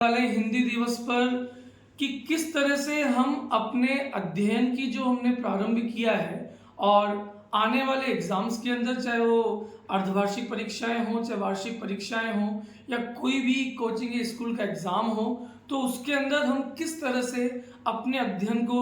वाले हिंदी दिवस पर कि किस तरह से हम अपने अध्ययन की जो हमने प्रारंभ किया है और आने वाले एग्जाम्स के अंदर, चाहे वो अर्धवार्षिक परीक्षाएं हों, चाहे वार्षिक परीक्षाएं हों या कोई भी कोचिंग या स्कूल का एग्ज़ाम हो, तो उसके अंदर हम किस तरह से अपने अध्ययन को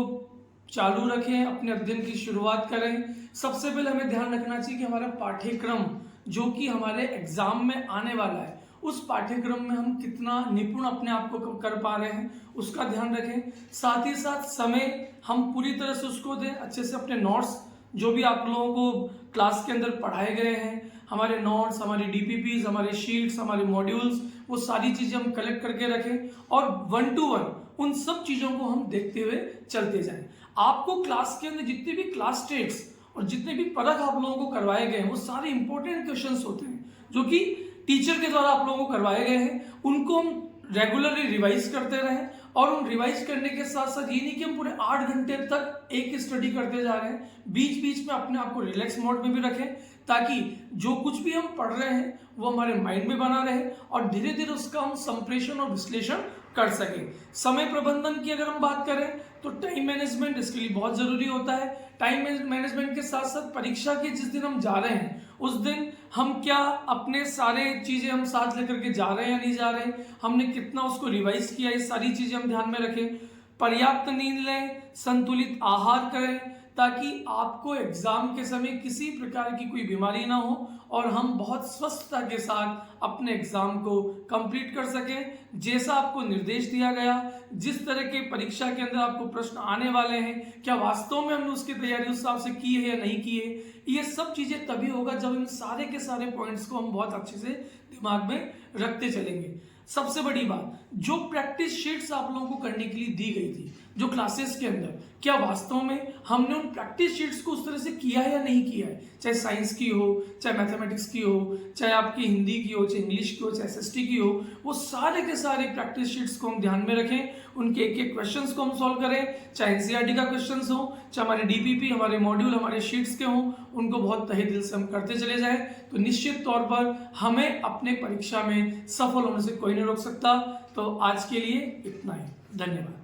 चालू रखें, अपने अध्ययन की शुरुआत करें। सबसे पहले हमें ध्यान रखना चाहिए कि हमारा पाठ्यक्रम जो कि हमारे एग्ज़ाम में आने वाला है, उस पाठ्यक्रम में हम कितना निपुण अपने आप को कर पा रहे हैं, उसका ध्यान रखें। साथ ही साथ समय हम पूरी तरह से उसको दें, अच्छे से अपने नोट्स जो भी आप लोगों को क्लास के अंदर पढ़ाए गए हैं, हमारे नोट्स, हमारी डीपीपीज, हमारे शीट्स, हमारे मॉड्यूल्स, वो सारी चीज़ें हम कलेक्ट करके रखें और 1 to 1 उन सब चीज़ों को हम देखते हुए चलते जाएं। आपको क्लास के अंदर जितने भी क्लास टेस्ट और जितने भी परख आप लोगों को करवाए गए हैं, वो सारे इंपॉर्टेंट क्वेश्चंस होते हैं जो कि टीचर के द्वारा आप लोगों को करवाए गए हैं। उनको हम रेगुलरली रिवाइज करते रहें और उन रिवाइज करने के साथ साथ ये नहीं कि हम पूरे 8 घंटे तक एक ही स्टडी करते जा रहे हैं, बीच बीच में अपने आप को रिलैक्स मोड में भी रखें ताकि जो कुछ भी हम पढ़ रहे हैं वो हमारे माइंड में बना रहे और धीरे धीरे उसका हम संप्रेषण और विश्लेषण कर सकें। समय प्रबंधन की अगर हम बात करें तो टाइम मैनेजमेंट इसके लिए बहुत जरूरी होता है। टाइम मैनेजमेंट के साथ साथ परीक्षा के जिस दिन हम जा रहे हैं उस दिन हम क्या अपने सारे चीजें हम साथ लेकर के जा रहे हैं या नहीं जा रहे हैं, हमने कितना उसको रिवाइज किया, ये सारी चीजें हम ध्यान में रखें। पर्याप्त नींद लें, संतुलित आहार करें ताकि आपको एग्जाम के समय किसी प्रकार की कोई बीमारी ना हो और हम बहुत स्वस्थता के साथ अपने एग्जाम को कंप्लीट कर सकें। जैसा आपको निर्देश दिया गया, जिस तरह के परीक्षा के अंदर आपको प्रश्न आने वाले हैं, क्या वास्तव में हमने उसकी तैयारी उस हिसाब से की है या नहीं की है, ये सब चीजें तभी होगा जब इन सारे के सारे पॉइंट्स को हम बहुत अच्छे से दिमाग में रखते चलेंगे। सबसे बड़ी बात, जो प्रैक्टिस शीट्स आप लोगों को करने के लिए दी गई थी जो क्लासेस के अंदर, क्या वास्तव में हमने उन प्रैक्टिस शीट्स को उस तरह से किया है या नहीं किया है। चाहे साइंस की हो, चाहे मैथमेटिक्स की हो, चाहे आपकी हिंदी की हो, चाहे इंग्लिश की हो, चाहे एसएसटी की हो, वो सारे के सारे प्रैक्टिस शीट्स को हम ध्यान में रखें, उनके एक एक क्वेश्चंस को हम सॉल्व करें। चाहे एनसीईआरटी का क्वेश्चंस हो, चाहे हमारे डीपीपी, हमारे मॉड्यूल, हमारे शीट्स के हों, उनको बहुत तहे दिल से हम करते चले जाएं तो निश्चित तौर पर हमें अपने परीक्षा में सफल होने से कोई नहीं रोक सकता। तो आज के लिए इतना ही, धन्यवाद।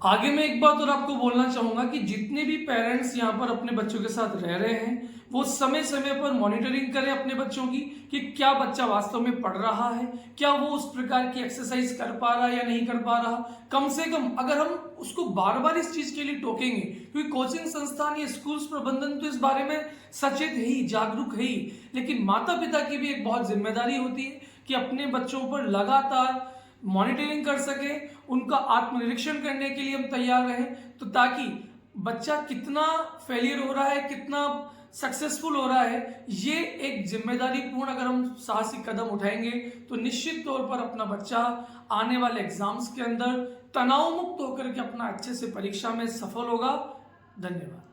आगे मैं एक बात और आपको बोलना चाहूंगा कि जितने भी पेरेंट्स यहाँ पर अपने बच्चों के साथ रह रहे हैं वो समय समय पर मॉनिटरिंग करें अपने बच्चों की कि क्या बच्चा वास्तव में पढ़ रहा है, क्या वो उस प्रकार की एक्सरसाइज कर पा रहा है या नहीं कर पा रहा। कम से कम अगर हम उसको बार बार इस चीज के लिए टोकेंगे, क्योंकि कोचिंग संस्थान या स्कूल्स प्रबंधन तो इस बारे में सचेत है ही, जागरूक है ही, लेकिन माता पिता की भी एक बहुत जिम्मेदारी होती है कि अपने बच्चों पर लगातार मॉनिटरिंग कर सके, उनका आत्मनिरीक्षण करने के लिए हम तैयार रहें, तो ताकि बच्चा कितना फेलियर हो रहा है, कितना सक्सेसफुल हो रहा है, ये एक जिम्मेदारी पूर्ण अगर हम साहसिक कदम उठाएंगे तो निश्चित तौर पर अपना बच्चा आने वाले एग्जाम्स के अंदर तनाव मुक्त होकर के अपना अच्छे से परीक्षा में सफल होगा। धन्यवाद।